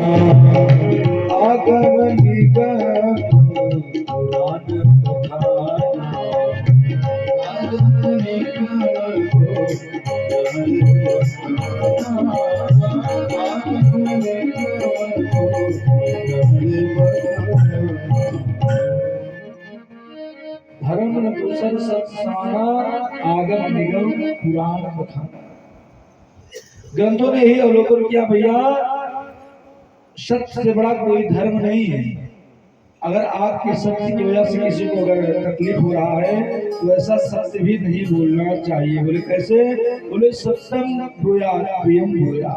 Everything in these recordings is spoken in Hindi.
आगम निगम पुराण बखाना। आगम निगम पुराण बखाना। आगम निगम पुराण बखाना। धर्म न दूसर सत्साना, आगम निगम पुराण बखाना। ग्रंथों ने ही अवलोकन किया भैया, सत्य से बड़ा कोई धर्म नहीं है। अगर आपके सत्य की वजह से किसी को अगर तकलीफ हो रहा है तो ऐसा सत्य भी नहीं बोलना चाहिए। बोले कैसे? बोले सत्यम ब्रूया प्रियम ब्रूया।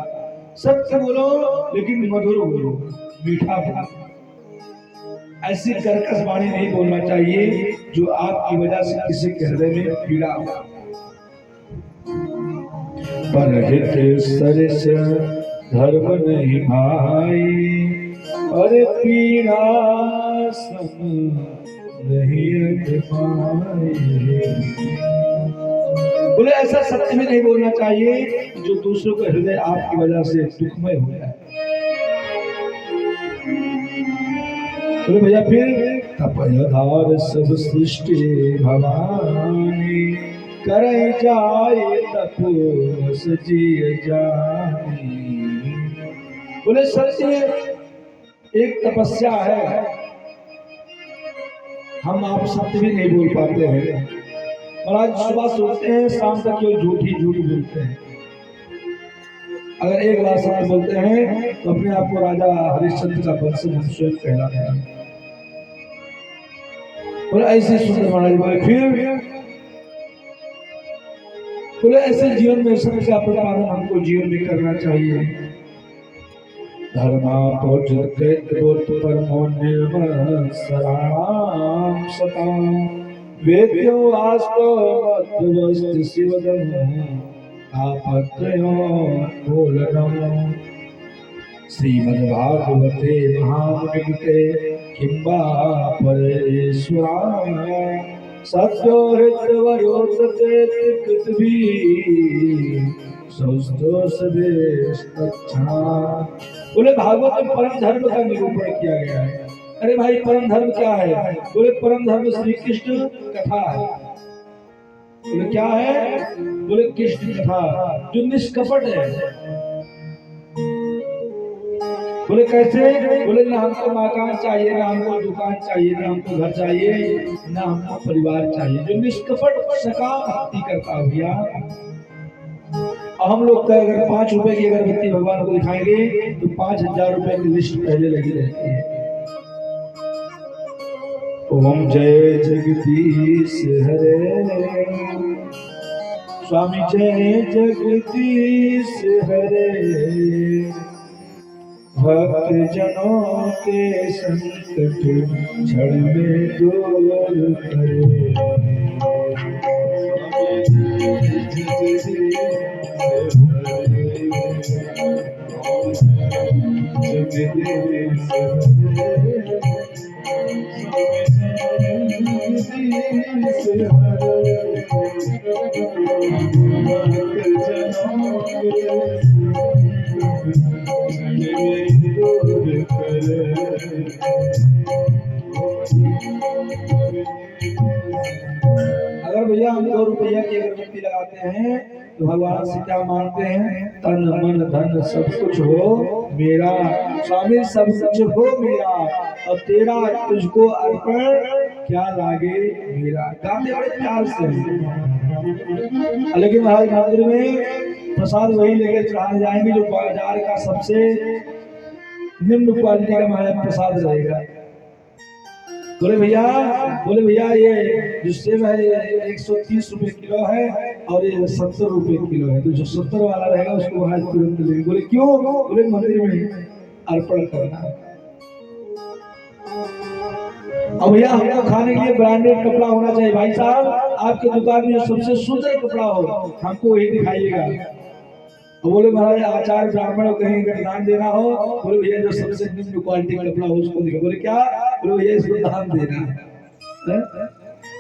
सत्य बोलो लेकिन मधुर बोलो, मीठा बोलो। ऐसी कर्कश वाणी नहीं बोलना चाहिए जो आपकी वजह से किसी के हृदय में पीड़ा हो। परहित सरस धर्म नहीं भाई, अरे पीड़ा सम नहीं अजमाई। बोले ऐसा सत्य भी नहीं बोलना चाहिए जो दूसरों का हृदय आपकी वजह से दुखमय हो जाए। बोले भैया फिर तपयधार सब सृष्टि भवानी, करे जाए तपोस जिय जानी। बोले सत्य एक तपस्या है, हम आप सत्य भी नहीं बोल पाते हैं। महाराज सुबह सोचते हैं शाम तक केवल झूठ ही झूठ बोलते हैं। अगर एक बार सत्य बोलते हैं तो अपने आप को राजा हरिश्चंद्र का वंशज हम स्वयं कहलाते हैं। बोले ऐसे सुंदर महाराज बोले फिर बोले ऐसे जीवन में सत्य का प्रतिपादन हमको जीवन में करना चाहिए। धर्मा परमो निर्मल सराम सताम, वेद्यो वास्तव शिवदम आपत्रयो मूलनम। श्रीमद्भागवते महामुनिकृते किंबा परेश्वरा, सत्यो हृतवरोचते कृतभी सौस्तोषदेस्तच्छा। बोले भागवत में परम धर्म का निरूपण किया गया है। अरे भाई परम धर्म क्या है? बोले परम धर्म श्री कृष्ण कथा है। बोले क्या है? बोले कृष्ण कथा जो निष्कपट है। बोले कैसे? बोले ना हमको मकान चाहिए, ना हमको दुकान चाहिए, ना हमको घर चाहिए, ना हमको परिवार चाहिए, जो निष्कपट सकाम भक्ति करता हो भैया। हम लोग का अगर 5 रुपए की अगरबत्ती भगवान को दिखाएंगे तो 5000 रुपए की लिस्ट पहले लगी रहती है। ओम जय जगदीश हरे, स्वामी जय जगदीश हरे। भक्त जनों के संकट क्षण में दूर करे। अगर भैया हम 2 रुपया की अगरबत्ती लगाते हैं तो भगवान से क्या मांगते हैं? तन मन धन सब कुछ हो मेरा, स्वामी सब कुछ हो मेरा, और तेरा तुझको अर्पण क्या लागे मेरा। गाते बड़े प्यार से। लेकिन हमारे मंदिर में प्रसाद वही लेके चढ़ाने जाएंगे जो बाजार का सबसे निम्न क्वालिटी का हमारा प्रसाद रहेगा। बोले भैया ये जो सेब है ये 130 रुपए किलो है और ये 70 रुपए किलो है, तो जो 70 वाला रहेगा उसको वहां तुरंत लेंगे। बोले क्यों? बोले मंदिर में अर्पण करना है। अब भैया हमको खाने के लिए ब्रांडेड कपड़ा होना चाहिए। भाई साहब आपके दुकान में सबसे सुंदर कपड़ा हो हमको वही दिखाइएगा। तो बोले महाराज आचार्य ब्राह्मण कहीं अगर दान देना हो, बोले भैया जो सबसे निम्न क्वालिटी का कपड़ा हो उसको दिखा। बोले क्या? बोले भैया इसको दान देना है।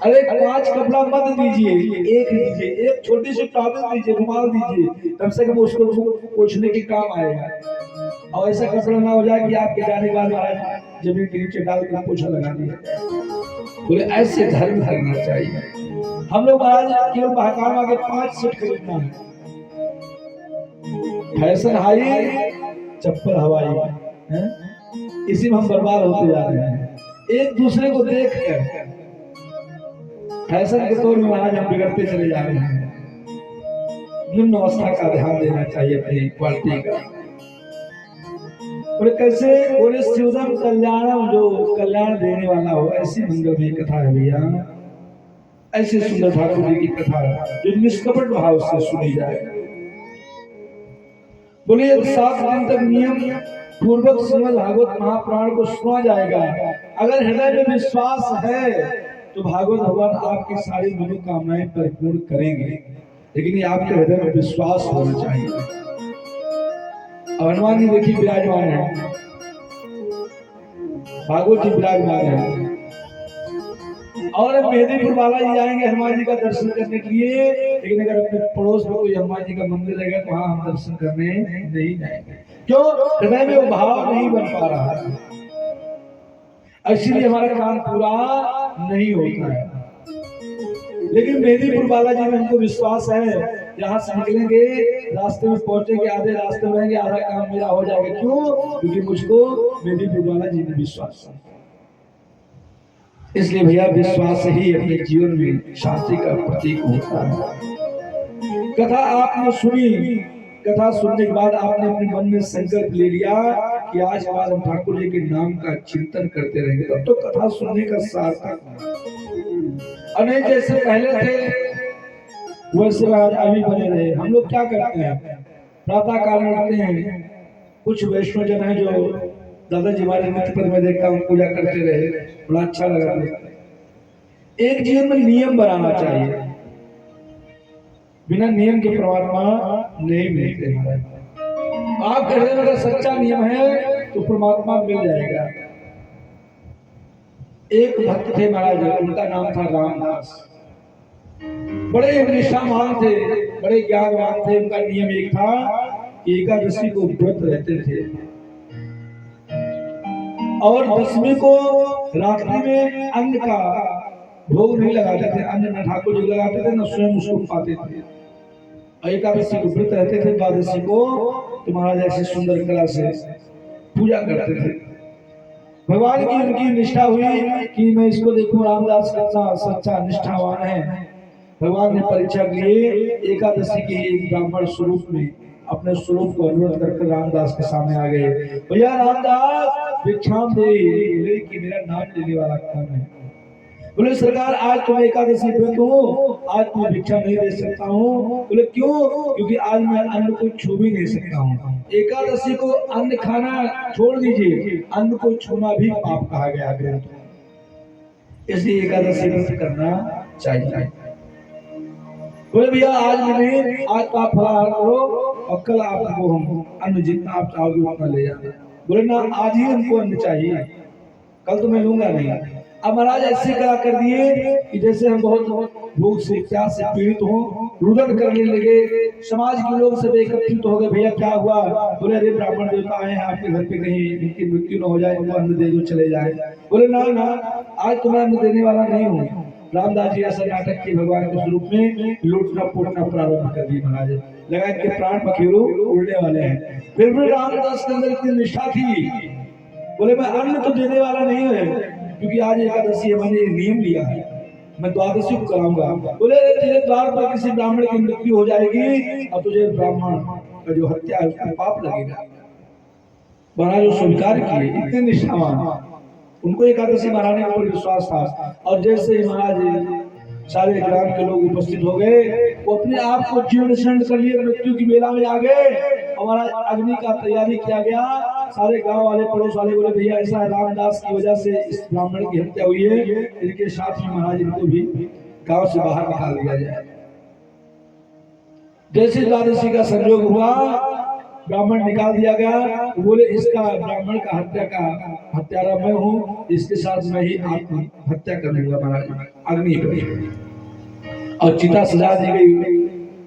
अरे 5 कपड़ा मत दीजिए, एक दीजिए, एक छोटी सी टॉवल दीजिए, रुमाल दीजिए, कम से कम उसको पोंछने के काम आएगा। और ऐसा कपड़ा ना हो जाए कि आपके जाने के बाद महाराज जमीन के नीचे डाल के पोछा लगा दिया। बोले ऐसे धर्म करना चाहिए। हम लोग महाराज केवल महाकामा के 5 सेट खरीदना है, फैशन हाई चप्पल हवाई है, इसी में हम बर्बाद होते जा रहे हैं। एक दूसरे को देख कर फैशन के तौर में महाराज हम बिगड़ते चले जा रहे हैं। निम्न अवस्था का ध्यान देना चाहिए अपनी क्वालिटी का। और कैसे बोले शिवदम कल्याणम, जो कल्याण देने वाला हो, ऐसी मंगलमय कथा है भैया। ऐसे सुंदर ठाकुर जी की कथा जो निष्कपट भाव से सुनी जाए। बोले 7 दिन तक नियम पूर्वक श्रीमद् भागवत महापुराण को सुना जाएगा। अगर हृदय में विश्वास है तो भागवत भगवान आपकी सारी मनोकामनाएं परिपूर्ण करेंगे, लेकिन ये आपके हृदय में विश्वास होना चाहिए। हनुमान जी देखिए विराजमान है, भागवत जी विराजमान है, और मेदिनीपुर बालाजी जाएंगे हनुमान जी का दर्शन करने के लिए। लेकिन अगर अपने पड़ोस में कोई हनुमान जी का मंदिर रहेगा तो वहां हम दर्शन करने नहीं जाएंगे। क्यों? हृदय में वो भाव नहीं बन पा रहा है, इसलिए हमारा काम पूरा नहीं होता है। लेकिन मेदिनीपुर बालाजी में हमको विश्वास है, यहाँ से निकलेंगे रास्ते में पहुंचेंगे, आधे रास्ते में रहेंगे, आधा काम मेरा हो जाएगा। क्यों? क्योंकि मुझको मेदिनीपुर बालाजी में विश्वास है। इसलिए भैया विश्वास ही अपने जीवन में शांति का प्रतीक होता है। कथा आपने सुनी, कथा सुनने के बाद आपने अपने मन में संकल्प ले लिया कि आज के बाद हम ठाकुर जी के नाम का चिंतन करते रहेंगे, तब तो कथा सुनने का सार्थक। अनेक जैसे पहले थे वैसे आज अभी बने रहे। हम लोग क्या करते हैं, प्रातः काल में उठते हैं, कुछ वैष्णव जन है जो दादाजी हमारे मित्र पर मैं देखता हूँ पूजा करते रहे, बड़ा अच्छा लगा। एक जीवन में नियम बनाना चाहिए, बिना नियम के परमात्मा नहीं मिलते। आप कहते हैं अगर सच्चा नियम है तो परमात्मा मिल जाएगा। एक भक्त थे महाराज, उनका नाम था रामदास, बड़े निष्ठावान थे, बड़े ज्ञानवान थे। उनका नियम एक था कि एकादशी को व्रत रहते थे और दशमी को रात्रि में अन्न का भोग नहीं लगाते थे, अन्न न ठाकुर जी लगाते थे न स्वयं उसको पाते थे। एकादशी को व्रत रहते थे, द्वादशी को तो महाराज ऐसे सुंदर कला से पूजा करते थे। भगवान की उनकी निष्ठा हुई कि मैं इसको देखूं रामदास कितना सच्चा निष्ठावान है। भगवान ने परीक्षा के लिए एकादशी के एक ब्राह्मण स्वरूप में अपने स्वरूप को अनुरोध करके रामदास के सामने आ गए। भैया रामदास भिक्षाम दे, कि मेरा नाम लेने वाला कौन है? बोले सरकार आज तो मैं एकादशी व्रत हूँ, आज मैं भिक्षा नहीं दे सकता हूँ। बोले क्यों? क्योंकि आज मैं अन्न को छू भी नहीं सकता हूँ। एकादशी को अन्न खाना छोड़ दीजिए, अन्न को छूना भी पाप कहा गया ग्रंथ, इसलिए एकादशी व्रत करना चाहिए। बोले भैया आज मैंने, आज तो आप फलाहार करो और कल आपको हम अन्न जितना आप चाहोगे उतना ले जाना। बोले ना आज ही हमको अन्न चाहिए, कल तो मैं लूंगा नहीं। अब महाराज ऐसे करा कर दिए कि जैसे हम बहुत भूख से प्यास से पीड़ित हो, रुदन करने लगे। समाज के लोग सब एकत्रित हो गए। भैया क्या हुआ? बोले अरे ब्राह्मण देवता आए हैं आपके घर पे, कहीं इनकी मृत्यु न हो जाए, उनको अन्न दे दो चले जाए। बोले ना ना आज तो मैं अन्न देने वाला नहीं हूँ। रामदास जी ऐसा नाटक के भगवान के स्वरूप में लूटना पोटना प्रारंभ कर दी। महाराज लगा इनके प्राण पखेरु उड़ने वाले हैं। फिर भी रामदास के अंदर इतनी निष्ठा थी, बोले मैं अन्न तो देने वाला नहीं है, क्योंकि आज एकादशी है, मैंने नियम लिया है, मैं द्वादशी को कराऊंगा। बोले तेरे द्वार पर किसी ब्राह्मण की मृत्यु हो जाएगी और तुझे ब्राह्मण का जो हत्या है उसका पाप लगेगा। महाराज जो स्वीकार किए, इतने निष्ठावान, उनको एकादशी मनाने पर विश्वास था। और जैसे ही महाराज सारे ग्राम के लोग उपस्थित हो गए, वो अपने आप को जीवन शरण कर लिए, मृत्यु की बेला में आ गए। हमारा अग्नि का तैयारी किया गया। सारे गांव वाले पड़ोस वाले बोले भैया ऐसा रामदास की वजह से इस ब्राह्मण की हत्या हुई है, इनके साथ में महाराज इनको भी गांव से बाहर निकाल दिया जाए। जैसे द्वादशी का संयोग हुआ, ब्राह्मण निकाल दिया गया। बोले इसका ब्राह्मण का हत्यारा मैं हूँ, इसके साथ मैं ही आत्महत्या कर लूंगा महाराज अग्नि पर। और चिता सजा दी गई।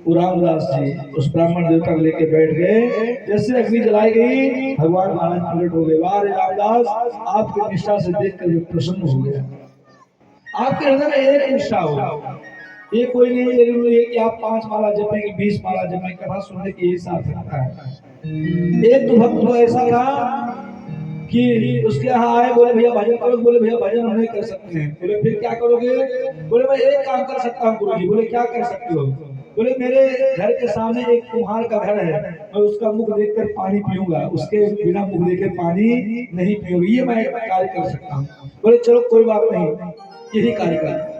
वो रामदास जी उस ब्राह्मण देवता को लेके बैठ गए। जैसे अग्नि जलाई गई भगवान महाराज प्रकट हो गए। वाह रे रामदास, आपकी निष्ठा से देखकर मैं प्रसन्न हो गया। आपके हृदय में एक निष्ठा हो, ये कोई नहीं जरूरी है कि आप 5 माला जपेंगे 20 माला जपेंगे, कथा सुनने की यही सार्थकता है। एक तो भक्त तो ऐसा था कि उसके यहाँ आए, बोले भैया भजन करो, बोले भैया भजन हम नहीं कर सकते हैं। बोले फिर क्या करोगे? बोले मैं एक काम कर सकता हूँ गुरुजी। बोले क्या कर सकते हो? बोले मेरे घर के सामने एक कुम्हार का घर है, मैं उसका मुख देखकर पानी पीऊंगा, उसके बिना मुख देखे पानी नहीं पीऊंगा, ये मैं कार्य कर सकता हूँ। बोले चलो कोई बात नहीं, यही कार्य कर।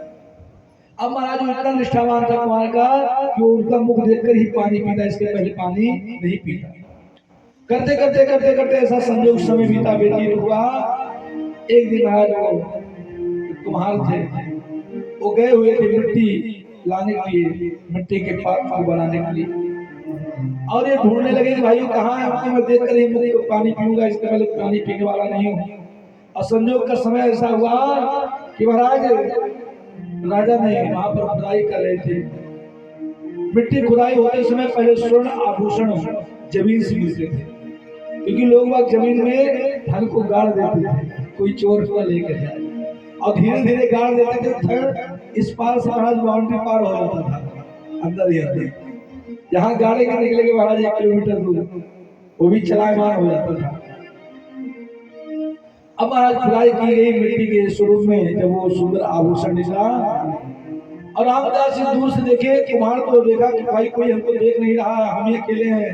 अब महाराज इतना निष्ठावान था कुमार का कि उनका मुख देखकर ही पानी पीता, इसके पहले पानी नहीं पीता। करते करते करते करते ऐसा संयोग समय बीता, व्यतीत हुआ। एक दिन महाराज वो कुम्हार थे, वो गए हुए थे मिट्टी लाने के लिए, मिट्टी के पात्र बनाने के लिए, और ये ढूंढने लगे कि भाई कहाँ है? आपको मैं देखकर ही मुझे पानी पीऊंगा, इसके पहले पानी पीने वाला नहीं हूँ। और संयोग का समय ऐसा हुआ कि महाराज राजा ने वहां पर खुदाई कर रहे थे। मिट्टी खुदाई होते समय पहले स्वर्ण आभूषण जमीन से मिलते थे, क्योंकि लोग वह जमीन में धन को गाड़ देते थे, कोई चोर हुआ लेकर जाए, और धीरे धीरे गाड़ देते थे। फिर इस पार से महाराज बाउंड्री पार हो जाता था, अंदर ही अंदर जहाँ गाड़े के निकले के महाराज 1 किलोमीटर दूर वो भी चलायमान हो जाता था। अब महाराज खुदाई की गई मिट्टी के स्वरूप में, जब वो सुंदर आभूषण निकला और रामदास जी दूर से देखे, कुम्हार को देखा कि भाई कोई हमको देख नहीं रहा, हम ही अकेले हैं,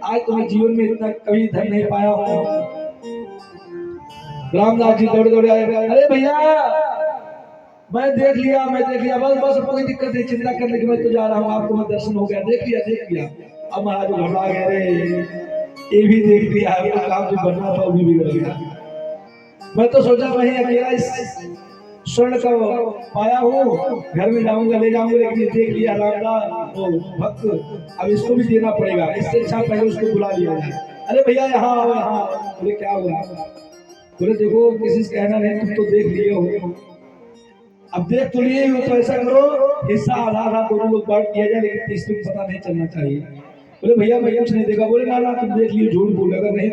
आज तो मैं जीवन में इतना कभी धन नहीं पाया हूँ। रामदास जी दौड़े दौड़े आए, अरे भैया मैं देख लिया, बस बस कोई दिक्कत नहीं, चिंता करने की, मैं तो जा रहा हूँ, आपको मैं दर्शन हो गया, देख लिया। अब महाराज घबरा गए, रे ये भी देख लिया, तो काम जो बनना था वो भी बिगड़ गया। मैं तो सोचा वही अकेला इस स्वर्ण का पाया हूँ, घर में जाऊंगा ले जाऊंगा, लेकिन देख लिया रामदास वो भक्त, अब इसको भी देना पड़ेगा, इससे अच्छा पहले उसको बुला लिया जाए। अरे भैया यहाँ आओ, यहाँ। बोले क्या हुआ? बोले देखो किसी से कहना नहीं, तुम तो देख लिए हो, अब देख तो लिए हो तो ऐसा करो हिस्सा आधा आधा दोनों लोग बांट दिया जाए, लेकिन तीसरे को पता नहीं चलना चाहिए। बोले भैया मैं कुछ नहीं देखा। बोले ना तुम देख लिए, झूठ बोल, अगर नहीं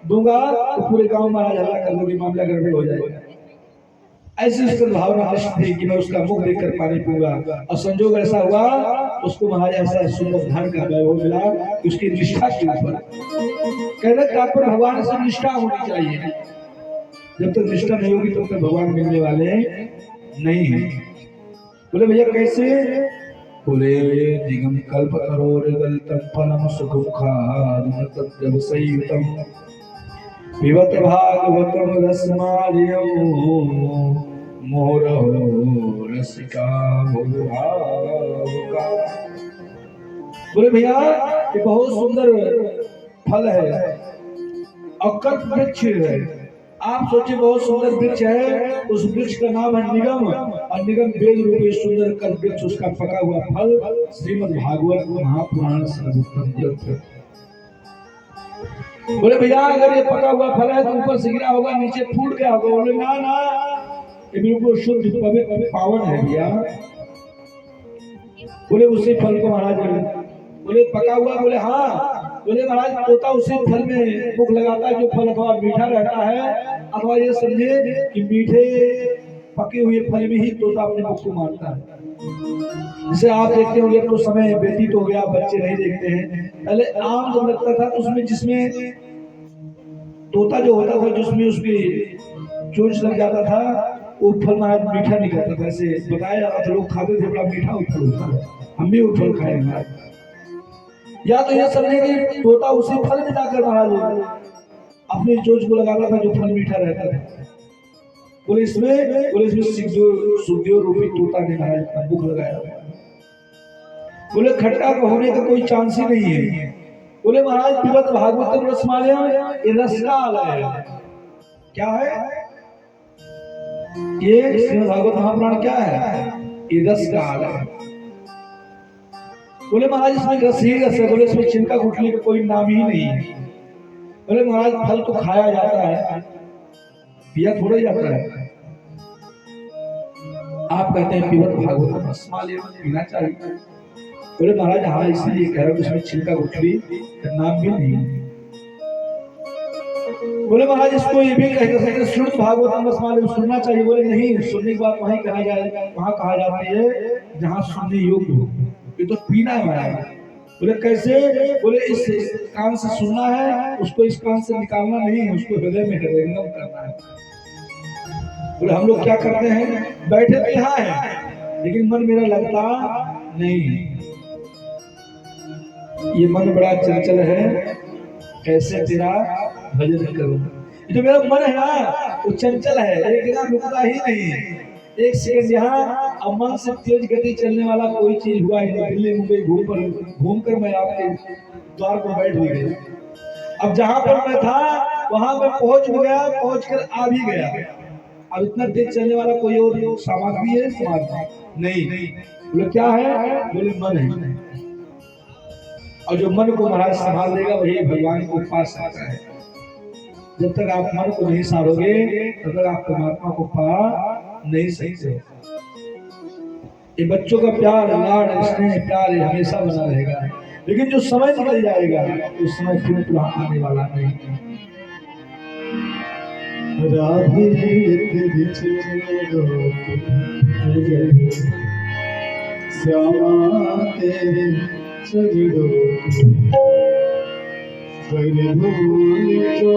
दूंगा तो पूरे गांव में हल्ला कर दोगे, मामला गड़बड़ हो जाएगा। ऐसी उसकी भावना थी कि मैं उसका मुख देखकर पानी पीऊंगा, और संजोग ऐसा हुआ उसको महाराज ऐसा सुंदर धन का वैभव मिला कि उसकी निष्ठा के ऊपर कहने तात्पर्य भगवान से निष्ठा होनी चाहिए। जब तक निष्ठा नहीं होगी तब तक भगवान मिलने वाले नहीं है। बोले भैया कैसे? बोले निगम कल्प करो गलतम फलम सुखुखाद तद्यव संयुतम पिबत भागवतम रसमालियम मोरहो रसिका भोगा। बोले भैया ये बहुत सुंदर फल है और कल्प वृक्ष है। आप सोचिए बहुत सुंदर वृक्ष है, उस वृक्ष का नाम है निगम, और निगम वेद रूपी सुंदर कल्प वृक्ष, उसका पका हुआ फल श्रीमद् भागवत महापुराण सर्वोत्तम ग्रंथ। बोले भैया अगर ये पका हुआ फल है तो ऊपर से गिरा होगा, नीचे फूट गया होगा। बोले ना ना ये बिल्कुल शुद्ध पवित्र पावन है भैया। बोले उसी फल को महाराज बोले पका हुआ? बोले हाँ। बोले महाराज तोता उसी फल में मुख लगाता है जो फल अथवा मीठा रहता है, अथवा ये समझे कि मीठे पके हुए फल में ही तोता अपने मुख को मारता है। जिसे आप देखते होंगे तो समय व्यतीत हो गया, बच्चे नहीं देखते हैं। पहले आम जब लगता था तो उसमें जिसमें तोता जो होता था जिसमें उसकी चोंच लग जाता था वो फल महाराज मीठा निकलता था। ऐसे बताया जाता था, लोग खाते थे, बड़ा मीठा फल होता है, हम भी वो फल खाए महाराज। या तो यह समझे कि तोता उसी फल में जाकर महाराज अपनी चोंच को लगाता था जो फल मीठा रहता था। बोले इसमें सुखदेव रूपी तोता ने महाराज मुख लगाया। बोले खट्टा होने का कोई चांस ही नहीं है। बोले महाराज पिबत भागवत रसमालयम, ये रस का आलय है। क्या है ये? श्रीमद् भागवत महापुराण क्या है? ये रस का आलय है। बोले महाराज इसमें रस ही रस है। बोले इसमें चिंता गुठली का कोई नाम ही नहीं है। बोले महाराज फल तो खाया जाता है, पिया थोड़ा जाता है। आप कहते हैं पिबत भागवत रसमालयम, पीना चाहिए। बोले महाराज हाँ इसलिए कह रहा हूँ इसमें छिलका गुठली का नाम भी नहीं। बोले महाराज इसको ये भी कह सकते श्रुत भागवतम रसमालय सुनना चाहिए। बोले नहीं, सुनने की बात वहीं कहा जाएगा, वहां कहा जाती है जहां सुनने योग्य हो। ये तो पीना है महाराज। बोले कैसे? बोले इस कान से सुनना है, उसको इस कान से निकालना नहीं है, उसको हृदय में हृदयंगम करना है। बोले हम लोग क्या करते हैं, बैठे तो यहाँ है लेकिन मन मेरा लगता नहीं, ये मन बड़ा चंचल है, कैसे तेरा भजन करूं। ये जो मेरा मन है ना वो चंचल है, एक जगह रुकता ही नहीं है। एक सेकंड यहाँ अब मन से तेज गति चलने वाला कोई चीज हुआ ही नहीं। दिल्ली मुंबई घूम कर मैं आपके द्वार पर बैठ भी गया। अब जहां पर मैं था वहां मैं पहुंच भी गया, पहुंच कर आ भी गया। अब इतना तेज चलने वाला कोई और सामग्री है समाज नहीं। बोले क्या है? बोले मन है। और जो मन को महाराज संभाल देगा वही भगवान को पा सकता है। जब तक आप मन को नहीं सारोगे तब तक आप परमात्मा को पा नहीं सकते। ये बच्चों का प्यार, लाड़, स्नेह, प्यार हमेशा बना रहेगा, लेकिन जो समय निकल जाएगा उस समय फिर तो आने वाला नहीं। राधे तेरी श्यामा तेरे सजदो भूल जो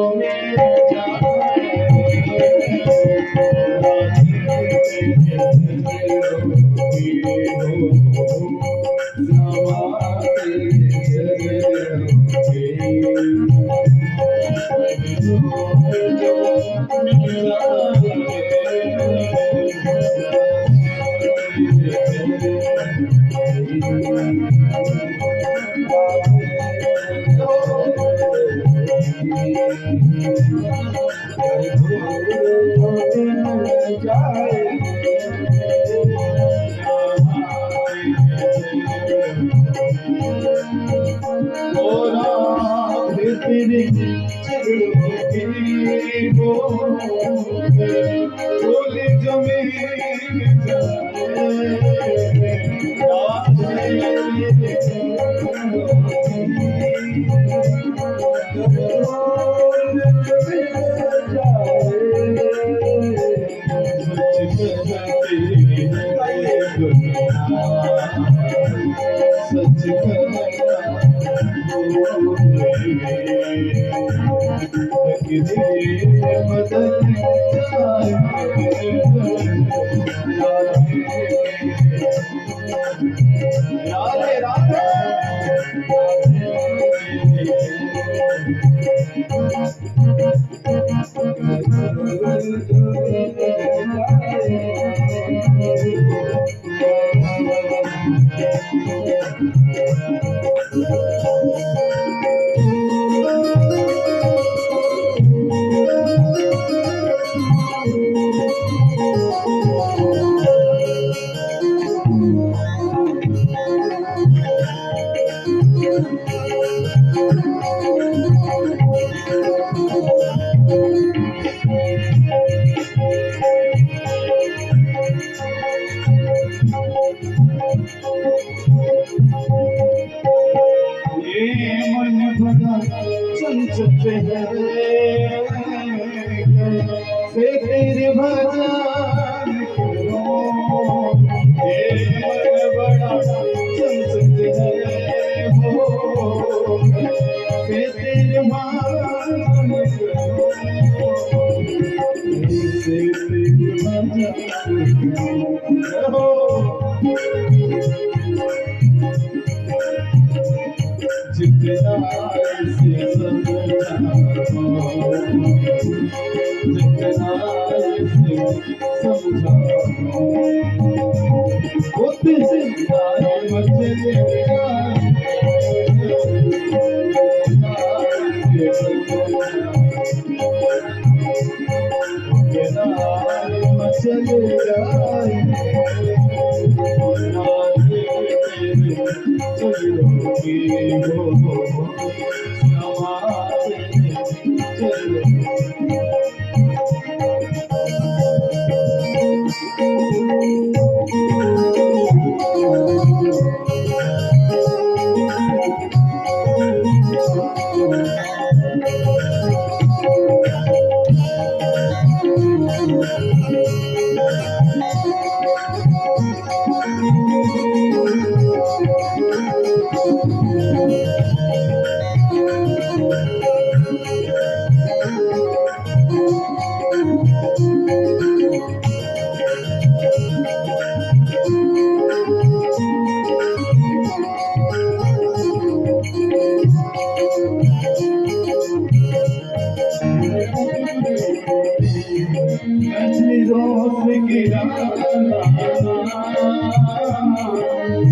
रोज गिरा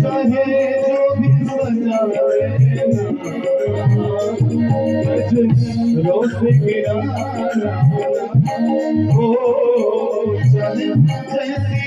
चाहे जो भी सजाए रोज गिरा ओ चाहे जैसी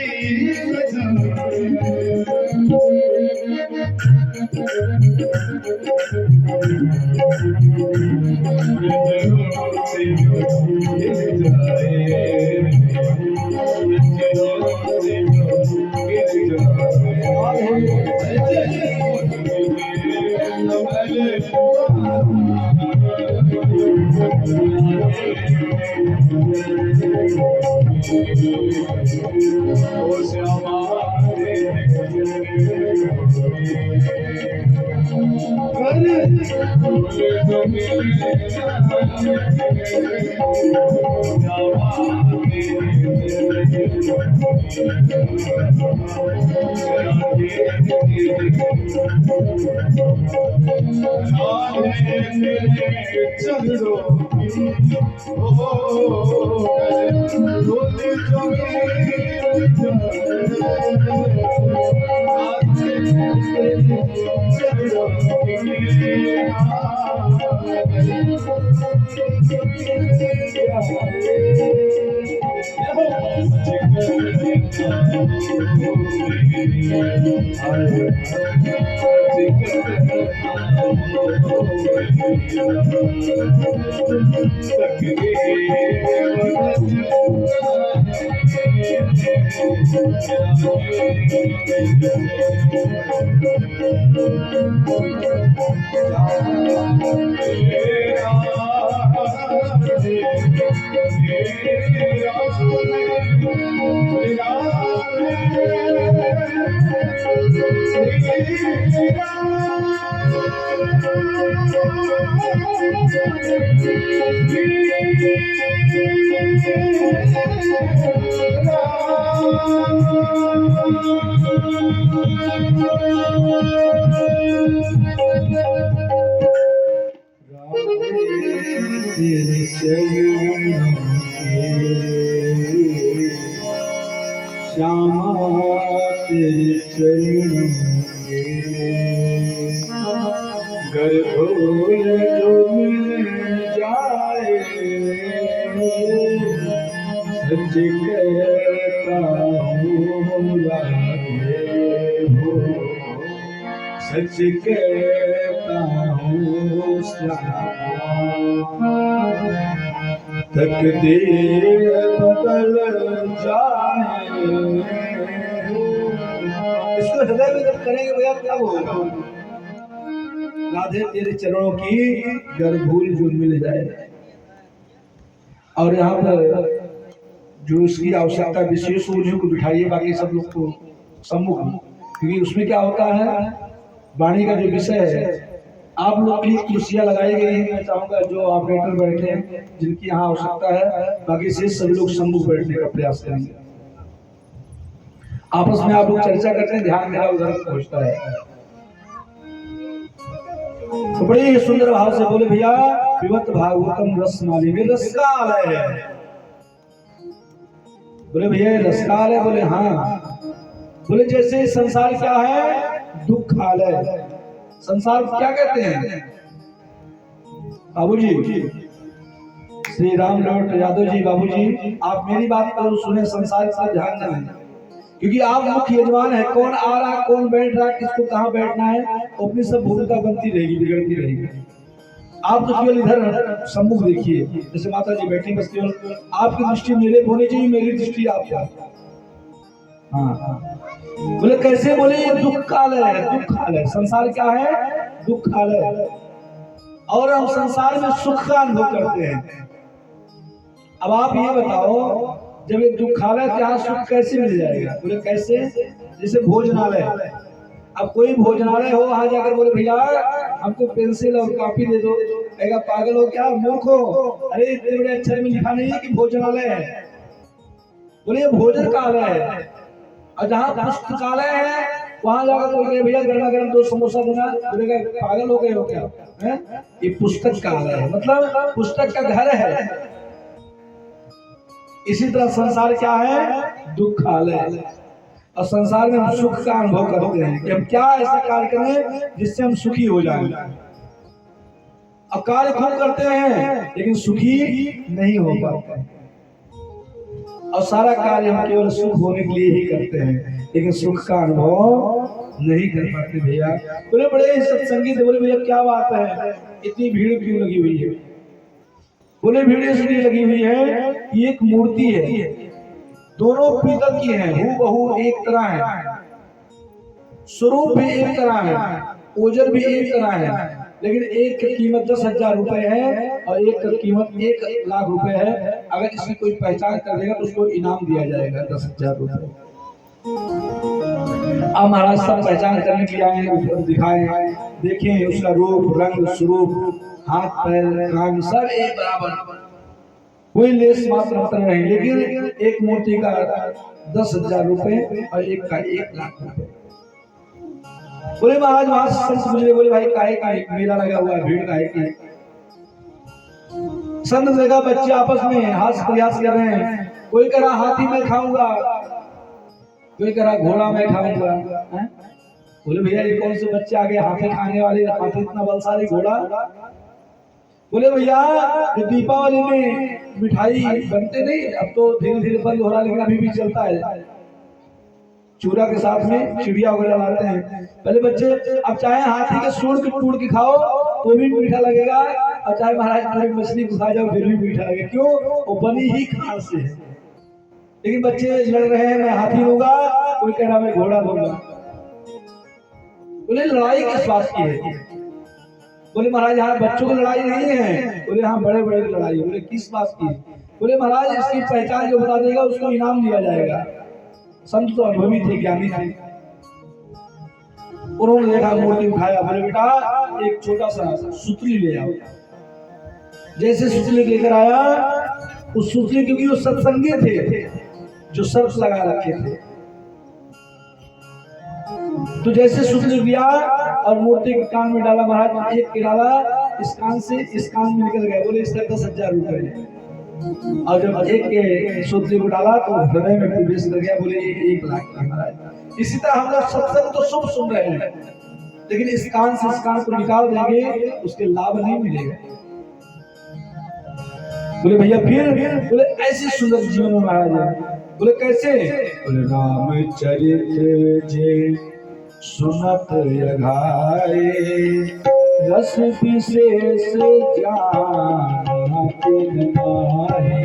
तेरे चरणों के श्यामा तेरे चरणों के घर धोल जो मिल जाए सच कहता हूँ राधे हो सच कहता हूँ श्यामा तकदीर बदल जाए। इसको हृदय में जब करेंगे भैया क्या होगा? राधे तेरे चरणों की गर्भूल जो मिल जाए। और यहाँ पर जो इसकी आवश्यकता विशेष उन्हीं को बिठाइए, बाकी सब लोग को सम्मुख, क्योंकि उसमें क्या होता है वाणी का जो विषय है। आप लोग की कुर्सियां लगाई गई हैं, मैं चाहूंगा जो ऑपरेटर बैठे हैं जिनकी यहाँ आवश्यकता है, बाकी से सभी लोग सम्मुख बैठने का प्रयास करेंगे। आपस में आप लोग चर्चा करते हैं, ध्यान मेरा उधर पहुंचता है। तो बड़ी सुंदर भाव से बोले भैया विवत भागवतम रसमाली में रस का आलय है। बोले भैया रस का आलय? बोले हाँ। बोले जैसे संसार क्या है? दुख आलय। संसार क्या कहते हैं बाबूजी? श्री राम लौट यादव जी, बाबूजी आप मेरी बात करो, सुने, संसार का ध्यान न है, क्योंकि आप मुख्य यजमान है। कौन आ रहा, कौन बैठ रहा, किसको कहाँ बैठना है, अपनी सब भूमिका बनती रहेगी, बिगड़ती रहेगी। आप तो केवल इधर सम्मुख देखिए, जैसे माता जी बैठी, बस केवल आपकी दृष्टि मेरे होनी चाहिए, मेरी दृष्टि आप पर। हाँ बोले कैसे? बोले ये दुख काल है, दुख काल है। संसार क्या है? दुख काल है, और हम संसार में सुख का अनुभव करते हैं। अब आप ये बताओ, जब ये दुख काल है तो यहाँ सुख कैसे मिल जाएगा? बोले कैसे? जैसे भोजनालय, अब कोई भोजनालय हो, वहां जाकर बोले भैया हमको पेंसिल और कॉपी दे दो, कहेगा पागल हो क्या, मूर्ख हो? अरे इतने बड़े अक्षर में लिखा नहीं है कि भोजनालय है। बोले ये भोजन कालय है। और जहाँ पुस्तकालय है वहां जाकर कोई कहे भैया गर्मा गर्म 2 समोसा देना, बोलेगा पागल हो गए हो क्या? है ये पुस्तक कालय है, मतलब पुस्तक का घर है। इसी तरह संसार क्या है? दुखालय। और संसार में हम सुख का अनुभव करते हैं कि हम क्या ऐसा कार्य करें जिससे हम सुखी हो जाएं। और कार्य खूब करते हैं लेकिन सुखी नहीं हो पाते, और सारा कार्य हम केवल सुख होने के लिए ही करते हैं लेकिन सुख का अनुभव नहीं कर पाते। भैया बोले बड़े सत्संगी थे, बोले भैया क्या बात है, इतनी भीड़ क्यों लगी हुई है? बोले भीड़ इसलिए लगी हुई है कि एक मूर्ति है, दोनों पीतल की है, हूबहू एक तरह है, स्वरूप भी एक तरह है, ओजन भी एक तरह है, लेकिन एक की कीमत 10,000 रुपए है और एक की कीमत 1,00,000 रुपए है। अगर इसकी कोई पहचान कर देगा तो उसको इनाम दिया जाएगा 10,000 रुपए। अब महाराज सब पहचान करने के लिए आए, दिखाए, देखें उसका रूप रंग स्वरूप हाथ पैर कान सब एक बराबर, कोई लेस मात्र अंतर नहीं, लेकिन एक मूर्ति का 10,000 रुपए और एक का 1,00,000 रुपए। बोले महाराज वहां संत मुझे बोले भाई काहे का मेला लगा हुआ है, भीड़ काहे की? संत देखा बच्चे आपस में हास्य प्रयास कर रहे हैं, कोई कह रहा हाथी में खाऊंगा, कोई कह रहा घोड़ा में खाऊंगा। बोले भैया ये कौन से बच्चे आ गए हाथी खाने वाले, हाथी इतना बलशाली घोड़ा? बोले भैया ये दीपावली में मिठाई बनते नहीं, अब तो धीरे धीरे बंद हो रहा लेकिन अभी भी चलता है, चूरा के साथ में चिड़िया वगैरह लाते हैं। पहले बच्चे अब चाहे हाथी के सूंड के टूट के खाओ तो भी मीठा लगेगा, और चाहे महाराज मछली को खा जाओ फिर भी मीठा लगेगा, क्यों? वो बनी ही खान से है। लेकिन बच्चे लड़ रहे हैं, मैं हाथी लूंगा, कोई कह रहा मैं घोड़ा लूंगा। बोले लड़ाई किस बात की है? बोले महाराज यहाँ बच्चों की लड़ाई नहीं है। बोले हाँ बड़े बड़े की लड़ाई। बोले किस बात की? बोले महाराज इसकी पहचान जो बता देगा उसको इनाम दिया जाएगा। संत तो अनुभवी थे, ज्ञानी थे, उन्होंने देखा मूर्ति उठाया, बोले बेटा एक छोटा सा सुतली ले आओ। जैसे सुतली लेकर आया, उस सुतली क्योंकि वो सत्संगी थे जो सर्फ लगा रखे थे, तो जैसे सुतली दिया और मूर्ति के कान में डाला, महाराज एक के डाला इस कान से इस कान में निकल गया। बोले इसका 10,000 रुपए। और जब एक के सुतली को डाला तो हृदय में प्रवेश कर गया। बोले ये 1,00,000 का महाराज। इसी तरह हम लोग सत्संग तो शुभ सुन रहे हैं लेकिन इस कान से इस कान को निकाल देंगे उसके लाभ नहीं मिलेगा। बोले भैया फिर? बोले ऐसे सुंदर जीवन में महाराज है। बोले कैसे? बोले रामचरित जे सुनत अघाए, रस विशेष जानत नाहि।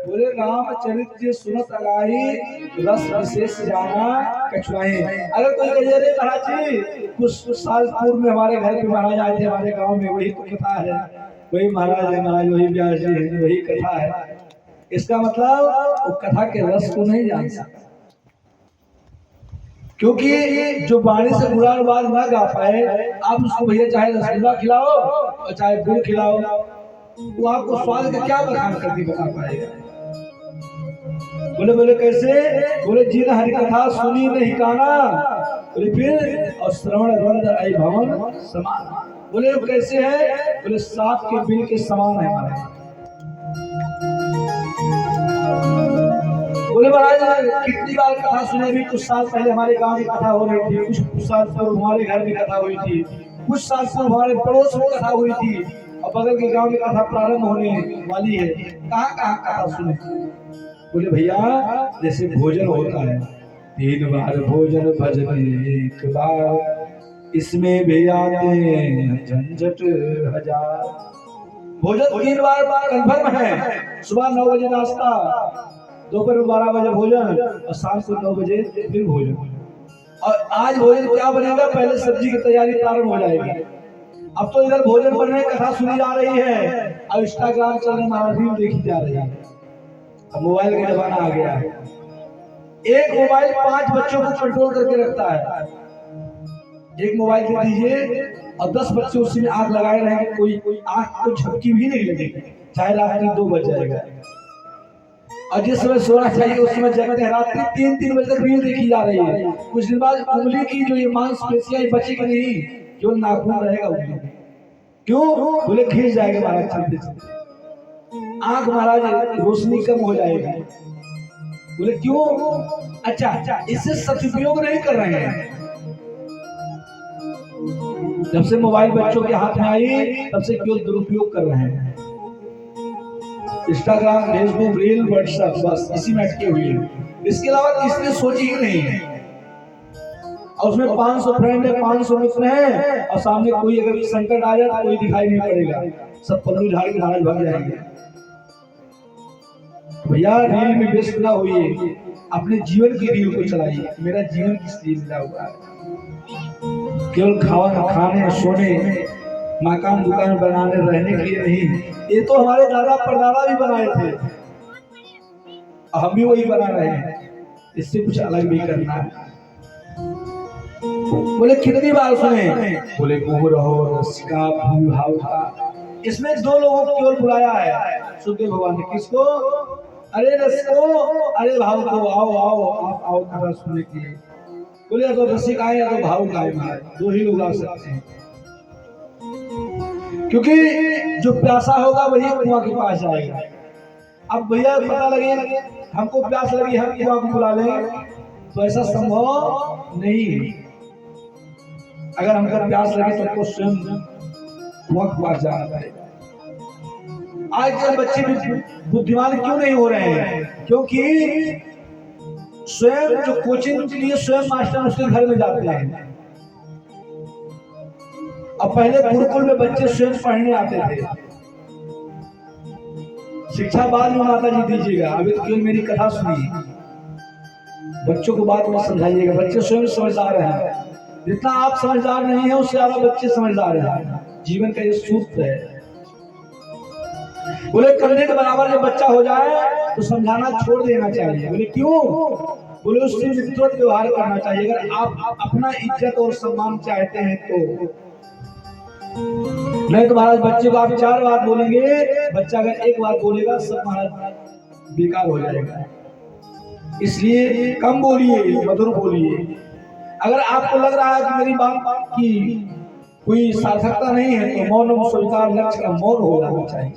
बोले रामचरित्र सुनत अगाही, रस विशेष जाना कछुआई। अगर कोई कहे रे महाराज जी कुछ साल पूर्व में हमारे घर पे महाराज आए थे, हमारे गांव में वही तो कथा है, वही महाराज है, महाराज वही व्यास जी है, वही कथा है, इसका मतलब वो कथा के रस को नहीं जान सकता। क्योंकि जो वाणी से बुरा बात ना गा पाए, आप उसको भैया चाहे रसगुल्ला खिलाओ और चाहे गुड़ खिलाओ, वो आपको स्वाद का क्या बखान करके बता पाएगा। बोले बोले कैसे? बोले जिन हरि कथा सुनी नहीं काना, बोले फिर और श्रवण रंग आई भवन समान। बोले वो कैसे है? बोले सांप के बिल के समान है हमारे। बोले महाराज कितनी बार कथा सुने, भी कुछ साल पहले हमारे गांव में कथा हो रही थी, कुछ साल पूर्व हमारे घर में कथा हुई थी, कुछ साल पूर्व हमारे पड़ोस में कथा हुई थी, और बगल के गांव में कथा प्रारंभ होने वाली है, कहाँ कहाँ कथा सुने। बोले भैया जैसे भोजन होता है, 3 बार भोजन भजन एक बार, इसमें भी आते हैं झंझट हजार। भोजन 3 बार कन्फर्म है, सुबह 9 बजे नाश्ता, दोपहर में 12 बजे भोजन और शाम को 9 बजे फिर भोजन। और आज भोजन क्या बनेगा? पहले सब्जी की तैयारी प्रारंभ हो जाएगी, अब तो इधर भोजन बनने कथा सुनी जा रही है और इंस्टाग्राम चलने महाराज रील देखी जा रही है। अब मोबाइल का जमाना आ गया है। एक मोबाइल 5 बच्चों को कंट्रोल करके रखता है। एक मोबाइल दे दीजिए और 10 बच्चे उसी में आंख लगाए रहेंगे, कोई आंख को झपकी भी नहीं लगेगी, चाहे रात के 2 बज जाएगा। और जिस समय सोना चाहिए उस समय जगते हैं, रात के 3-3 बजे तक रील देखी जा रही है। कुछ दिन बाद उंगली की जो ये मांसपेशियां बचेगी नहीं, केवल नाखून रहेगा उंगली। क्यों? बोले खींच जाएगा महाराज चलते चलते, आंख महाराज रोशनी कम हो जाएगी। बोले क्यों? अच्छा, इससे सदुपयोग नहीं कर रहे हैं। जब से मोबाइल बच्चों के हाथ में आई तब से केवल दुरुपयोग कर रहे हैं। इंस्टाग्राम, फेसबुक, रील, व्हाट्सएप, बस इसी में अटके हुए हैं। इसके अलावा किसने सोची ही नहीं है। और उसमें 500 फ्रेंड है, 500 मित्र हैं, और सामने कोई अगर संकट आ जाए तो कोई दिखाई नहीं पड़ेगा, सब पल्लू झाड़ के महाराज भाग जाएंगे। भैया रील में व्यस्त ना होइए, अपने जीवन की रील को चलाइए। मेरा जीवन किस लिए मिला हुआ है? केवल खाने, सोने, मकान दुकान बनाने, रहने के लिए नहीं। ये तो हमारे दादा परदादा भी बनाए थे, हम भी वही बना रहे हैं। इससे कुछ अलग भी करना है। बोले कितनी बार सुने? बोले मोह रहो रस का भूल भाव का। इसमें 2 लोगों को केवल बुलाया है सुखदेव भगवान ने। किसको? अरे रस को, अरे भाव को, आओ आओ आप आओ कथा सुनने के लिए। बोले तो रसिक आए या तो भावुक आए, 2 ही लोग आ सकते हैं। क्योंकि जो प्यासा होगा वही कुआं के पास जाएगा। अब भैया पता लगे हमको प्यास लगी, हम कुआं को बुला लें, तो ऐसा संभव नहीं। अगर हमको प्यास लगे तो स्वयं कुआं के पास जाना पड़ेगा। आजकल बच्चे भी बुद्धिमान क्यों नहीं हो रहे हैं? क्योंकि स्वयं जो कोचिंग के लिए स्वयं मास्टर उसके घर में जाते हैं। अब पहले गुरुकुल में बच्चे स्वयं पढ़ने आते थे। शिक्षा बाद में माता जी दीजिएगा, अभी तो केवल मेरी कथा सुनिए। बच्चों को बाद में समझाइएगा। बच्चे स्वयं समझदार हैं। जितना आप समझदार नहीं है उससे ज्यादा बच्चे समझदार हैं। जीवन का ये सूत्र है। बोले कंधे के बराबर जब बच्चा हो जाए तो समझाना छोड़ देना चाहिए। बोले क्यों? बोले उससे विस्तृत व्यवहार करना चाहिए। अगर आप अपना इज्जत और सम्मान चाहते हैं तो। नहीं तो महाराज बच्चे को आप 4 बात बोलेंगे, बच्चा अगर 1 बात बोलेगा सब महाराज बेकार हो जाएगा। इसलिए कम बोलिए, मधुर बोलिए। अगर आपको लग रहा है कि मेरी बात की कोई सार्थकता नहीं है तो मौन स्वीकार लक्ष्य का मौन हो जाना चाहिए।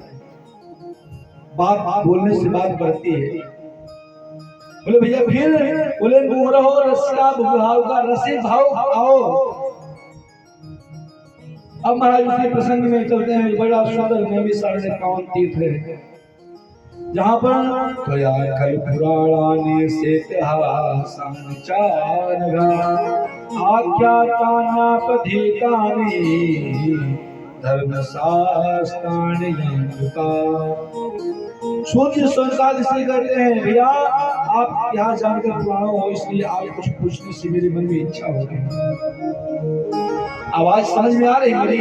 बात बोलने से बात बढ़ती है। बोले भैया फिर बोले मोह रहो रसिया भाव का, रसिक भाव आओ। अब महाराज उसी प्रसंग में चलते हैं। बड़ा सुंदर नवी 51 तीर्थ है, जहाँ पर कया कल पुराणानि से इतिहास समाचार आख्यातानापधीतानि धर्मशास्त्राणि सूर्य संस्कार इसलिए करते हैं। भैया आप यहाँ जानकर पुराना हो, इसलिए आप कुछ पूछने से मेरे मन में इच्छा हो गई। आवाज समझ में आ रही? मेरी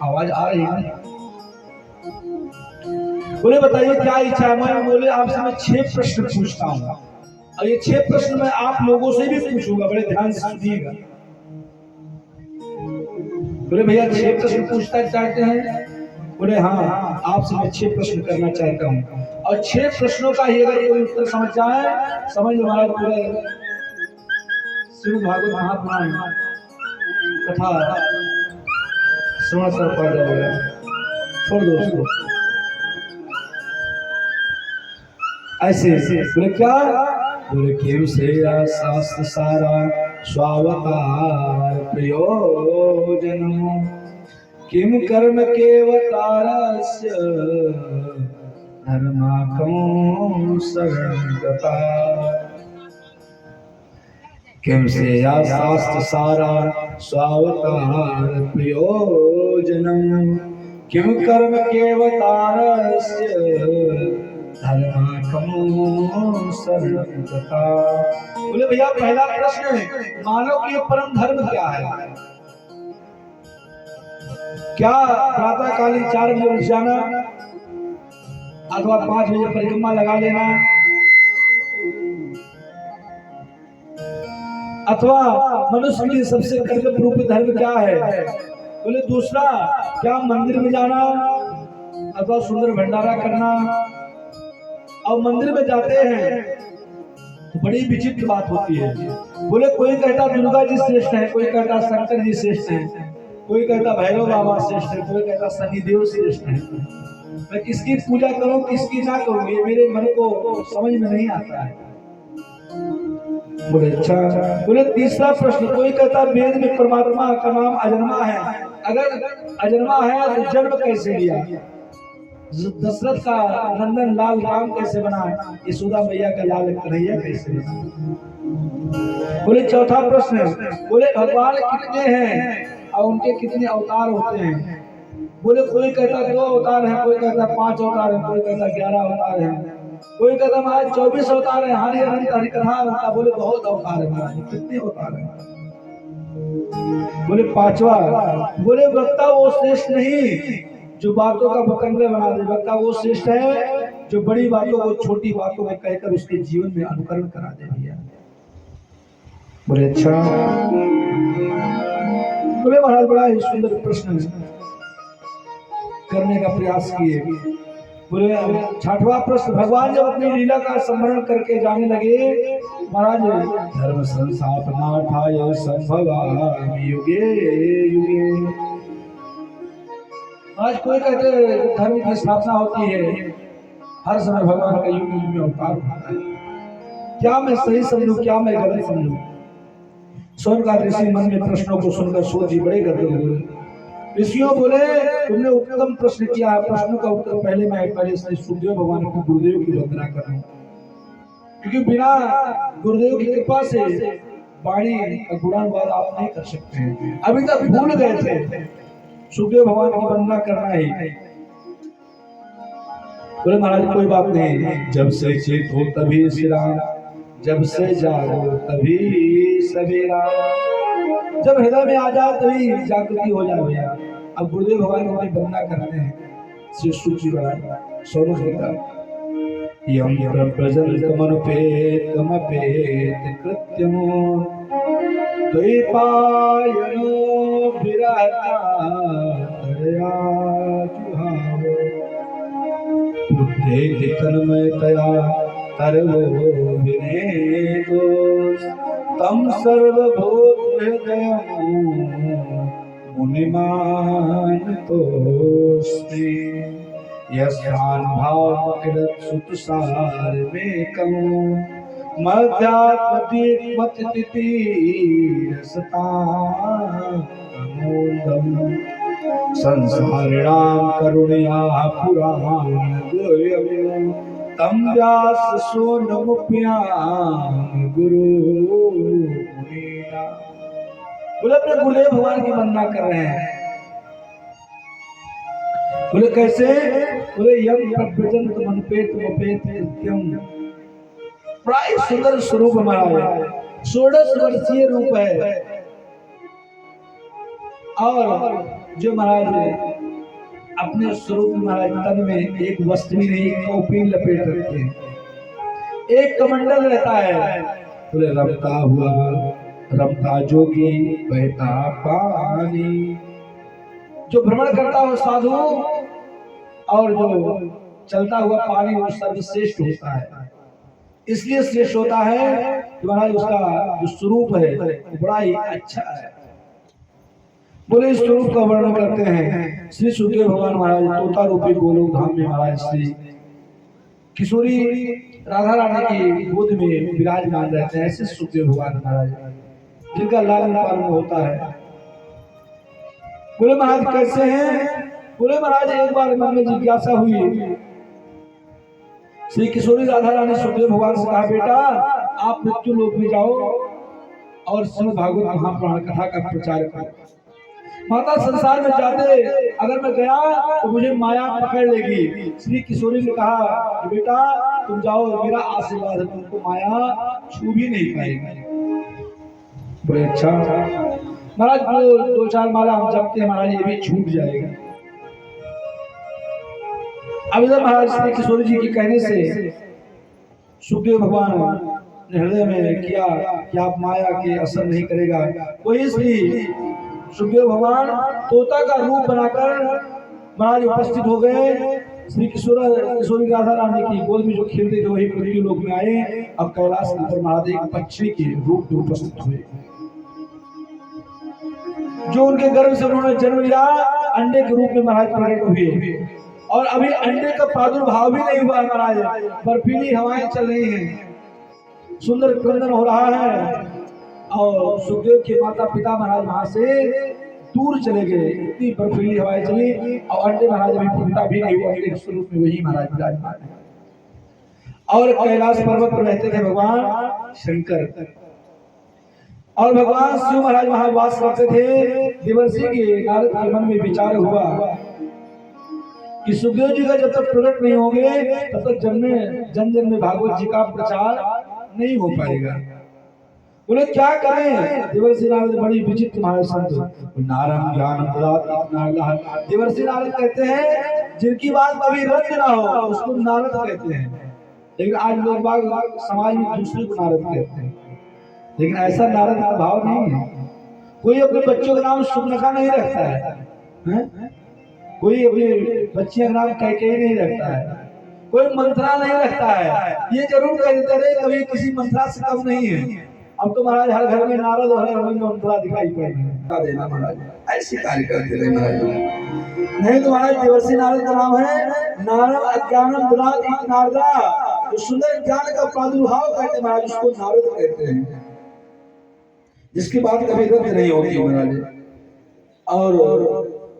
आवाज आ रही है? बोले बताइए क्या इच्छा है? मैं बोले आपसे मैं 6 प्रश्न पूछता हूँ और ये 6 प्रश्न मैं आप लोगों से भी पूछूंगा, बड़े ध्यान से सुनिएगा। बोले भैया 6 प्रश्न पूछना चाहते हैं? बोले हाँ, आपसे मैं 6 प्रश्न करना चाहता हूँ और 6 प्रश्नों का ही अगर कोई उत्तर समझ जाए, समझ लो हमारा पूरा श्रीमद् भागवत महापुराण कथा श्रवण कर पा जाएगा। छोड़ दो उसको ऐसे। बोले क्या? बोले किम से शास्त्र सारा स्वावतार प्रयोजन किम कर्म केवतारस्य धर्माकं शरणगता। किम से शास्त्र सारा स्वावतार प्रयोजनम किम कर्म केवतारस्य धर्माकं शरणगता। बोले भैया पहला प्रश्न है, मानव के लिए परम धर्म क्या है? क्या प्रातः कालीन 4 बजे उठ जाना अथवा 5 बजे परिक्रमा लगा लेना अथवा मनुष्य की सबसे कर्तव्य रूपी धर्म क्या है? बोले दूसरा, क्या मंदिर में जाना अथवा सुंदर भंडारा करना। और मंदिर में जाते हैं तो बड़ी विचित्र बात होती है। बोले कोई कहता दुर्गा जी श्रेष्ठ है, कोई कहता शंकर जी श्रेष्ठ है, कोई कहता भैरव बाबा श्रेष्ठ है, कोई कहता शनिदेव श्रेष्ठ है। मैं किसकी पूजा करूं किसकी ना करूं ये मेरे मन को समझ में नहीं आता है। बोले अच्छा। बोले तीसरा प्रश्न, कोई कहता वेद में परमात्मा का नाम अजन्मा है, अगर अजन्मा है तो जन्म कैसे लिया? दशरथ का नंदन लाल राम कैसे बना? यशोदा मैया का लाल कन्हैया कैसे बना? बोले चौथा प्रश्न, बोले भगवान कितने हैं और उनके कितने अवतार होते हैं? बोले कोई कहता 2 अवतार है, कोई कहता 5 अवतार है, कोई कहता 11 अवतार है, कोई कहता महाराज 24 अवतार है, हरि अनंत हरिकथा होता। बोले बहुत अवतार है महाराज, कितने अवतार है? बोले पांचवा, बोले वक्ता वो श्रेष्ठ नहीं जो बातों का बतंगड़ बना दे, वक्ता वो श्रेष्ठ है जो बड़ी बातों को छोटी बातों में कहकर उसके जीवन में अनुकरण करा दे भैया। बोले अच्छा। बोले महाराज बड़ा ही सुंदर प्रश्न करने का प्रयास किए। बोले 6वां प्रश्न, भगवान जब अपनी लीला का स्मरण करके जाने लगे, महाराज धर्म संस्थापना ठाय संभव युगे युगे। आज कोई कहते धर्म की स्थापना होती है हर समय भगवान का युग में अवतार होता है। क्या मैं सही समझूं क्या मैं गलत समझूं? स्वयं का ऋषि मन में प्रश्नों को सुनकर सोच जी बड़े गड़बड़ हुए। ऋषियों बोले तुमने उत्तम प्रश्न किया है, प्रश्न का उत्तर पहले श्री सुखदेव भगवान को गुरुदेव की वंदना कर रहा हूं, क्योंकि बिना गुरुदेव की कृपा से वाणी का गुणानुवाद आप नहीं कर सकते हैं। अभी तक भूल गए थे सुखदेव भगवान की वंदना करना ही। बोले महाराज कोई बात नहीं, जब से चेत हो तभी सिरा, जब से जागो तभी सवेरा। जब हृदय में आ जाए तभी जागृति हो जाए भैया। अब गुरुदेव भगवान की वंदना करते हैं। श्री सूची सोनू यम प्रजन्तमनुपेत कृत्यमो द्वैपायनो विरहता तया जुहावो बुद्धे तन्मयतया तरवो विनेदो तम सर्वभूत हृदयं मुनिमान तोस्मि यस्यान् भावकृत सुतसार में कमो मध्यात्मतिति संसारिणां करुणया पुराण गोयम् तम व्यास सोनमुप्यां गुरु मुनीना। बोले अपने गुरुदेव भगवान की वंदना कर रहे हैं। बोले कैसे? बोले यम प्रव्रजंत मनपेत मपेत कृत्यम। बड़ा ही सुंदर स्वरूप हमारा 16 वर्षीय रूप है। और जो महाराज अपने स्वरूप महाराज तन में एक वस्त्र भी नहीं, कौपीन लपेट रखते हैं, एक कमंडल रहता है। बोले रमता जोगी बहता पानी। जो भ्रमण करता हो साधु और जो चलता हुआ पानी वो सर्वश्रेष्ठ होता है। इसलिए श्रेष्ठ होता है कि महाराज उसका जो स्वरूप है वो बड़ा ही अच्छा है। बोले इस स्वरूप का वर्णन करते हैं श्री सुखदेव भगवान महाराज तोता रूपी गोलोक धाम में महाराज श्री किशोरी राधा रानी की गोद में विराजमान रहते हैं। ऐसे सुखदेव भगवान महाराज जिनका लालन पालन होता है। बोले महाराज कैसे हैं? बोले महाराज एक बार मन में जिज्ञासा हुई। श्री किशोरी राधा रानी सुखदेव भगवान से कहा बेटा आप मृत्यु लोक में जाओ और श्रीमद् भागवत महापुराण कथा का प्रचार करो। माता संसार में जाते अगर मैं गया तो मुझे माया पकड़ लेगी। श्री किशोरी ने कहा बेटा तुम जाओ, मेरा आशीर्वाद है, तुमको माया छू भी नहीं पाएगी। बोले अच्छा। महाराज दो चार माला हम जपते हैं महाराज, ये भी छूट जाएगा। अब इधर महाराज श्री किशोर जी के कहने से सुखदेव भगवान ने हृदय में किया कि आप माया के असर नहीं करेगा। वही इसलिए सुखदेव भगवान तोता का रूप बनाकर महाराज उपस्थित हो गए। श्री किशोरी राधा रानी की गोद में जो खेलते थे वही पृथ्वी लोक में आए। अब कैलाश के ऊपर महाराज एक पक्षी के रूप में उपस्थित हुए। जो उनके गर्भ से उन्होंने जन्म लिया अंडे के रूप में महाराज प्रकट हुए। और अभी अंडे का प्रादुर्भाव भी नहीं हुआ महाराज, बर्फीली हवाएं चल रही हैं, सुंदर क्रंदन हो रहा है। और सुखदेव के माता पिता महाराज वहां से दूर चले गए, इतनी बर्फीली हवाएं चली। और अंडे महाराज अभी फूटा भी नहीं हुआ, अंडे के स्वरूप में वही महाराज विराजमान है। और कैलाश पर्वत पर रहते थे भगवान शंकर, और भगवान शिव महाराज वहां वास करते थे। देवर्षि के नारद के मन में विचार हुआ कि सुखदेव जी का जब तक प्रकट नहीं होंगे तब तक जन जन में भागवत जी का प्रचार नहीं हो पाएगा। बोले क्या करें? देवर्षि नारद बड़ी विचित्र महाराज संत, नारद ज्ञान देवर्षि नारद कहते हैं जिनकी बात कभी रद्द ना हो उसको नारद कहते हैं। लेकिन आज लोग बाग समाज में दूसरे को नारद कहते हैं, लेकिन ऐसा नारद का भाव नहीं है। कोई अपने बच्चों का नाम सुनका नहीं रखता है, कोई अपने बच्चियों का नाम कैकेयी नहीं रखता है, कोई मंत्रा नहीं रखता है। ये जरूर कह देते रहे कभी किसी मंत्रा से कम नहीं है। अब तो महाराज हर घर में नारद और हर घर में मंत्रा दिखाई पड़ रहा देना महाराज, ऐसी कार्य करते रहे महाराज। नहीं तो महाराज देवर्षि नारद का नाम है नारद अज्ञानम दुरात नारदा, जो सुंदर ज्ञान का प्रादुर्भाव करते महाराज उसको नारद कहते हैं, जिसकी बात कभी रद्द नहीं होती महाराज। और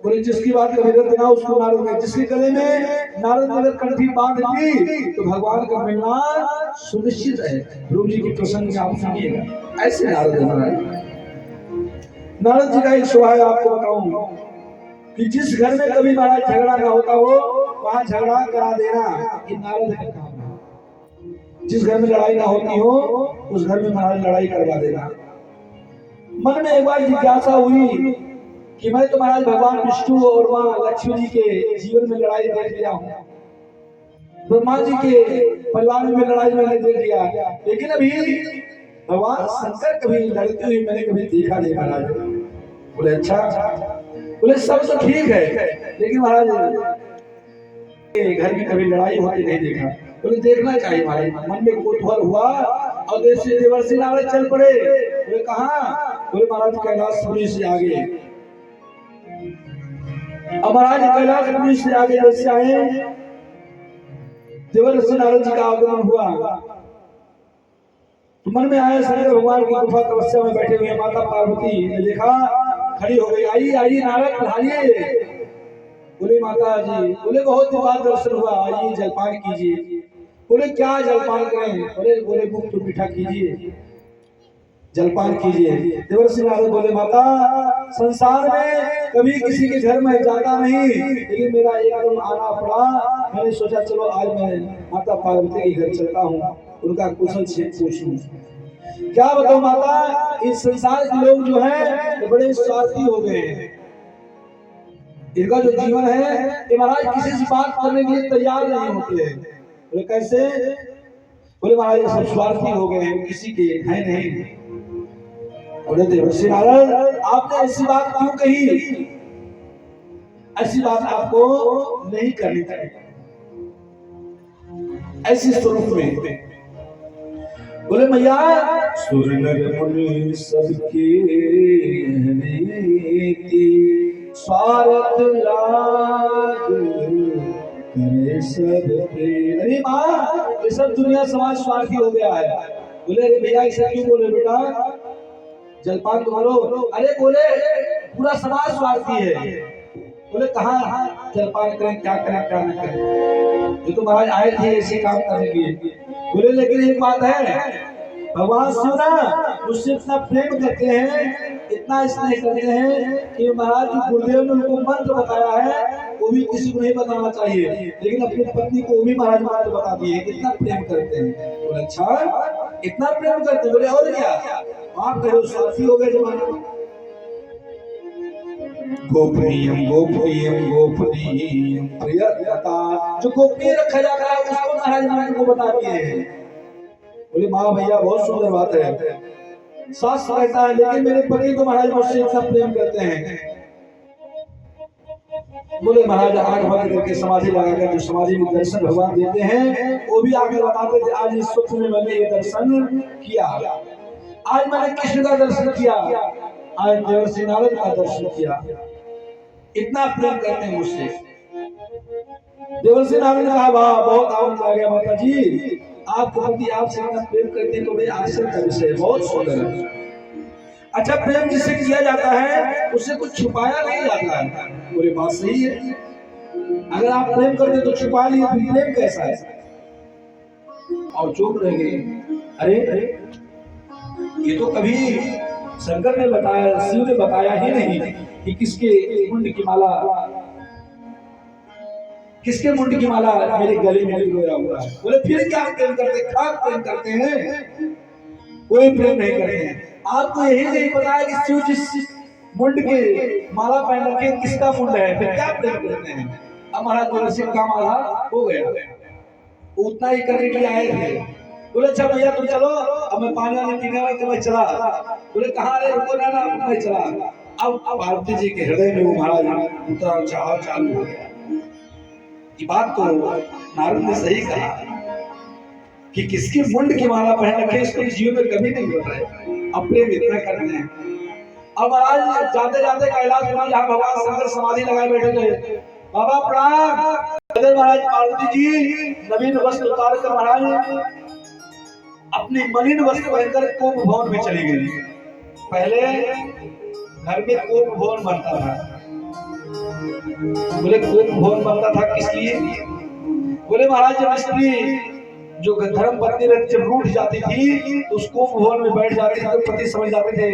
बोले जिसकी बात कभी रद्द ना उसको नारद कहते। जिसके गले में नारद ने अगर कंठी बांध दी तो भगवान का मिलना सुनिश्चित है। ध्रुव जी की प्रसंग में आप सुनिएगा, ऐसे नारद है महाराज। नारद जी का एक स्वभाव आपको बताऊं कि जिस घर में कभी महाराज झगड़ा ना होता हो वहां झगड़ा करा देना ये नारद का काम है। जिस घर में लड़ाई ना होती हो उस घर में महाराज लड़ाई करवा देना। मन में एक बार जिज्ञासा हुई कि मैं तो महाराज भगवान विष्णु और मां लक्ष्मी जी के जीवन में लड़ाई देख लिया हूं, ब्रह्मा जी के परिवार में लड़ाई मैंने देख लिया, लेकिन अभी भगवान शंकर कभी लड़ते हुए मैंने कभी देखा नहीं महाराज। बोले अच्छा, बोले सब तो ठीक है लेकिन महाराज घर में कभी लड़ाई होती नहीं देखा। बोले देखना चाहिए महाराज। मन में कौतूहल हुआ और देवर्षि नारद चल पड़े। बोले कहाँ? बोले महाराज कैलाशपुरी से आगे। अब महाराज कैलाशपुरी से आगे जैसे आए देवर्षि नारद जी का आगमन हुआ तो मन में आया शंकर भगवान की गुफा तपस्या में बैठे हुए माता पार्वती ने देखा, खड़ी हो गई। आइए आइए नारद पधारिए। बोले माता जी, बोले बहुत दिन बाद दर्शन हुआ, आइए जलपान कीजिए। बोले क्या जलपान करें? बोले मुख तो मीठा कीजिए, जलपान कीजिए। देवर्षि नारद बोले माता संसार में कभी किसी के घर में जाता नहीं, लेकिन मेरा एकदम आना पड़ा। मैंने सोचा चलो आज मैं माता पार्वती के घर चलता हूँ, उनका कुशल क्षेम पूछूं। क्या बताओ माता, इस संसार के लोग जो हैं बड़े स्वार्थी हो गए हैं। इनका जो जीवन है ये महाराज किसी से बात करने के लिए तैयार नहीं होते हैं। बोले कैसे? बोले महाराज ये सब स्वार्थी हो गए हैं, किसी के है नहीं। बोले देवर्षि नारद आपने ऐसी बात क्यों कही? ऐसी बात आपको नहीं करनी चाहिए ऐसी स्वरूप में। बोले मैया सुर नर मुनि सबके स्वार्थ लाग करे सब पे। अरे माँ ये सब दुनिया समाज स्वार्थी हो गया है। बोले अरे भैया ऐसा क्यों बोले बेटा, जलपान तो करो। अरे बोले पूरा समाज स्वार्थी है। बोले कहाँ जलपान करें, क्या करें क्या नहीं करें? ये तो महाराज आए थे ऐसे काम करने के लिए। बोले लेकिन एक बात है, भगवान शिव ना मुझसे इतना प्रेम करते हैं, इतना स्नेह करते हैं कि महाराज जी गुरुदेव ने उनको मंत्र बताया है वो भी किसी को नहीं बताना चाहिए, लेकिन अपनी पत्नी को भी महाराज मंत्र बता दिए। इतना प्रेम करते हैं। बोले अच्छा इतना प्रेम करते? बोले और क्या? आप कहो स्वार्थी हो गए जमाने में। गोपनीयम गोपनीयम गोपनीयम प्रियता। जो गोपनीय रखा जाता है उसको महाराज मान को बता दिए। बोले माँ भैया बहुत सुंदर बात है, सास कहता है लेकिन मेरे पति तो महाराज मुझसे इतना प्रेम करते हैं। बोले महाराज आंख बंद करके समाधि लगाकर जो समाधि में दर्शन भगवान देते हैं वो भी आगे बताते थे, आज इस सुख में मैंने ये दर्शन किया, आज मैंने कृष्ण का दर्शन किया, आज देवर्षि नारद का दर्शन किया। इतना प्रेम करते हैं मुझसे। देवर्षि नारद ने कहा वाह बहुत आनंद आ गया माता जी, आपको पति आपसे इतना प्रेम करते तो बड़े आश्चर्य का विषय, बहुत सुंदर है। अच्छा प्रेम जिससे किया जाता है उससे कुछ छुपाया नहीं जाता है। बोले बात सही है, अगर आप प्रेम करते तो छुपा लिए तो प्रेम कैसा है? और चुप रह गए। अरे ये तो कभी शंकर ने बताया, शिव ने बताया ही नहीं कि किसके मुंड की माला, किसके मुंड की माला मेरे गले में रोया हुआ है। बोले फिर क्या प्रेम करते, क्या प्रेम करते हैं? कोई प्रेम नहीं करते हैं। आपको यही नहीं पता है कि शिव जिस मुंड के माला पहन रखे किसका मुंड है, फिर क्या प्रेम करते हैं? अब महाराज देवर्षि का काम आधा हो गया, उतना ही करने के लिए आए थे। बोले अच्छा भैया तुम चलो, अब मैं पानी वाले पीने वाला तो मैं चला। बोले कहाँ रे, रुको ना, मैं चला। अब पार्वती जी के हृदय में वो महाराज उतना चाह चालू हो गया। ये बात तो नारद ने सही कहा कि किसकी मुंड की माला पहन रखे इसको जीवन में कभी नहीं बताया, अब प्रेम इतना करते हैं। अब महाराज जाते जाते कैलाश में जहाँ भगवान शंकर समाधि लगाए बैठे थे, बाबा प्रणाम। महाराज पार्वती जी नवीन वस्त्र उतार कर महाराज अपनी मलिन वस्त्र पहनकर कोप भवन में चली गई। पहले घर में कोप भवन बनता था। बोले कोप भवन बनता था किस लिए? बोले महाराज जब स्त्री जो धर्म पत्नी जब रूठ जाती थी तो उस कोप भवन में बैठ जाती थी तो पति समझ जाते थे